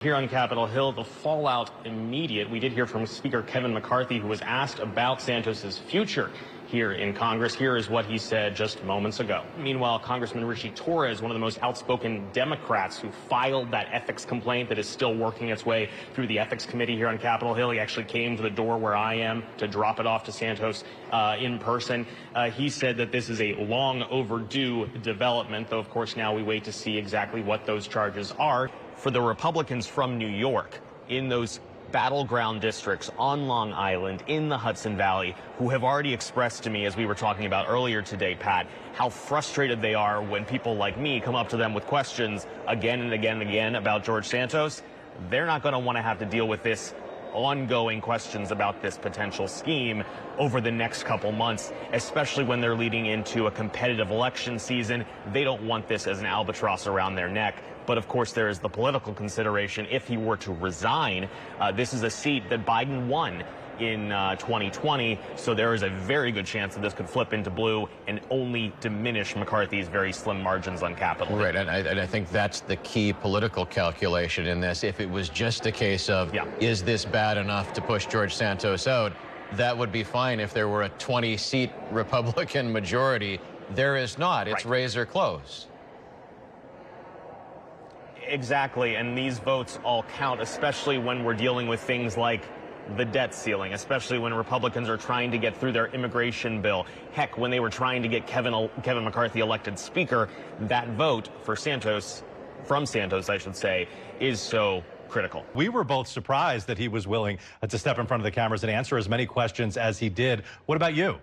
Here on Capitol Hill, the fallout immediate. We did hear from Speaker Kevin McCarthy, who was asked about Santos's future here in Congress. Here is what he said just moments ago. Meanwhile, Congressman Richie Torres, one of the most outspoken Democrats who filed that ethics complaint that is still working its way through the ethics committee here on Capitol Hill. He actually came to the door where I am to drop it off to Santos in person. He said that this is a long overdue development, though of course now we wait to see exactly what those charges are. For the Republicans from New York in those battleground districts on Long Island, in the Hudson Valley, who have already expressed to me, as we were talking about earlier today, Pat, how frustrated they are when people like me come up to them with questions again and again and again about George Santos. They're not going to want to have to deal with this ongoing questions about this potential scheme over the next couple months, especially when they're leading into a competitive election season. They don't want this as an albatross around their neck. But of course, there is the political consideration. If he were to resign, this is a seat that Biden won in 2020, so there is a very good chance that this could flip into blue and only diminish McCarthy's very slim margins on Capitol. Right, and I think that's the key political calculation in this. If it was just a case of, is this bad enough to push George Santos out, that would be fine if there were a 20-seat Republican majority. There is not. It's razor close. Exactly, and these votes all count, especially when we're dealing with things like the debt ceiling, especially when Republicans are trying to get through their immigration bill. Heck, when they were trying to get Kevin McCarthy elected Speaker, that vote for Santos, from Santos, I should say, is so critical. We were both surprised that he was willing to step in front of the cameras and answer as many questions as he did. What about you?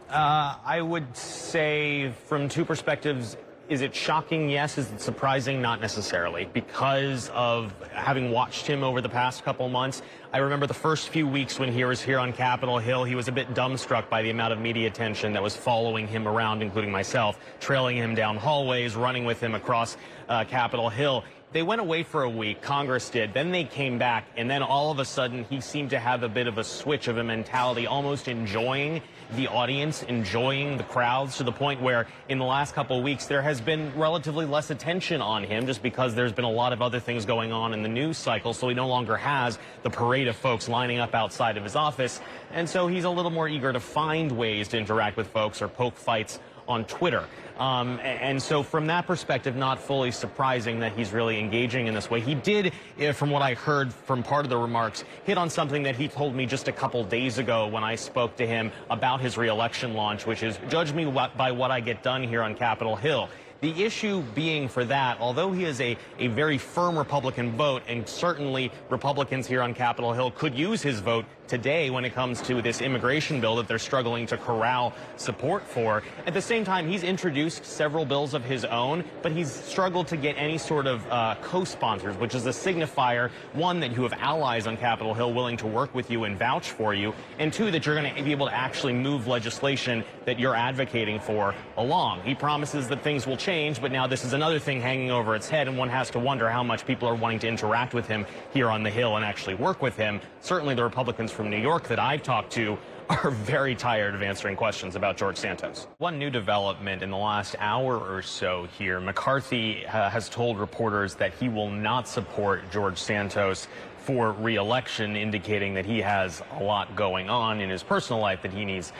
I would say from two perspectives. Is it shocking? Yes. Is it surprising? Not necessarily. Because of having watched him over the past couple months, I remember the first few weeks when he was here on Capitol Hill, he was a bit dumbstruck by the amount of media attention that was following him around, including myself, trailing him down hallways, running with him across Capitol Hill. They went away for a week, Congress did, then they came back, and then all of a sudden he seemed to have a bit of a switch of a mentality, almost enjoying the audience, enjoying the crowds, to the point where in the last couple of weeks there has been relatively less attention on him just because there's been a lot of other things going on in the news cycle, so he no longer has the parade of folks lining up outside of his office, and so he's a little more eager to find ways to interact with folks or poke fights on Twitter. And so from that perspective, not fully surprising that he's really engaging in this way. He did, from what I heard from part of the remarks, hit on something that he told me just a couple days ago when I spoke to him about his re-election launch, which is, judge me by what I get done here on Capitol Hill. The issue being for that, although he is a very firm Republican vote, and certainly Republicans here on Capitol Hill could use his vote today when it comes to this immigration bill that they're struggling to corral support for. At the same time, he's introduced several bills of his own, but he's struggled to get any sort of co-sponsors, which is a signifier, one, that you have allies on Capitol Hill willing to work with you and vouch for you, and two, that you're going to be able to actually move legislation that you're advocating for along. He promises that things will change, but now this is another thing hanging over its head, and one has to wonder how much people are wanting to interact with him here on the Hill and actually work with him. Certainly the Republicans from New York that I've talked to are very tired of answering questions about George Santos. One new development in the last hour or so here, McCarthy has told reporters that he will not support George Santos for re-election, indicating that he has a lot going on in his personal life that he needs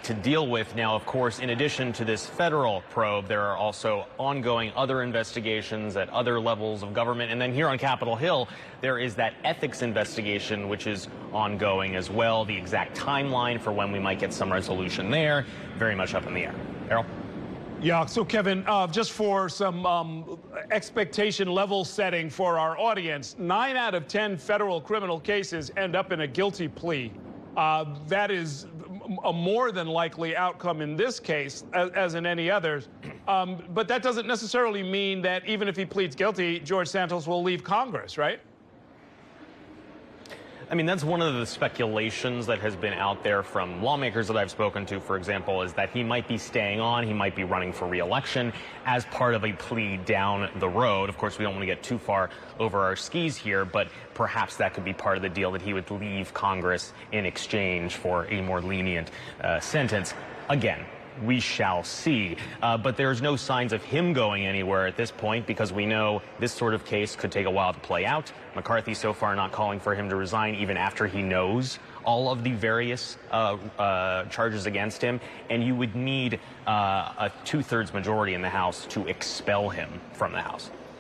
to deal with. Now, of course, in addition to this federal probe, there are also ongoing other investigations at other levels of government. And then here on Capitol Hill, there is that ethics investigation, which is ongoing as well. The exact timeline for when we might get some resolution there, very much up in the air. Errol? Yeah, so Kevin, just for some expectation level setting for our audience, 9 out of 10 federal criminal cases end up in a guilty plea. That is a more than likely outcome in this case, as in any others. But that doesn't necessarily mean that even if he pleads guilty, George Santos will leave Congress, right? I mean, that's one of the speculations that has been out there from lawmakers that I've spoken to, for example, is that he might be staying on, he might be running for re-election as part of a plea down the road. Of course, we don't want to get too far over our skis here, but perhaps that could be part of the deal, that he would leave Congress in exchange for a more lenient sentence. Again, we shall see. But there's no signs of him going anywhere at this point, because we know this sort of case could take a while to play out. McCarthy so far not calling for him to resign even after he knows all of the various charges against him, and you would need a 2/3 majority in the House to expel him from the House.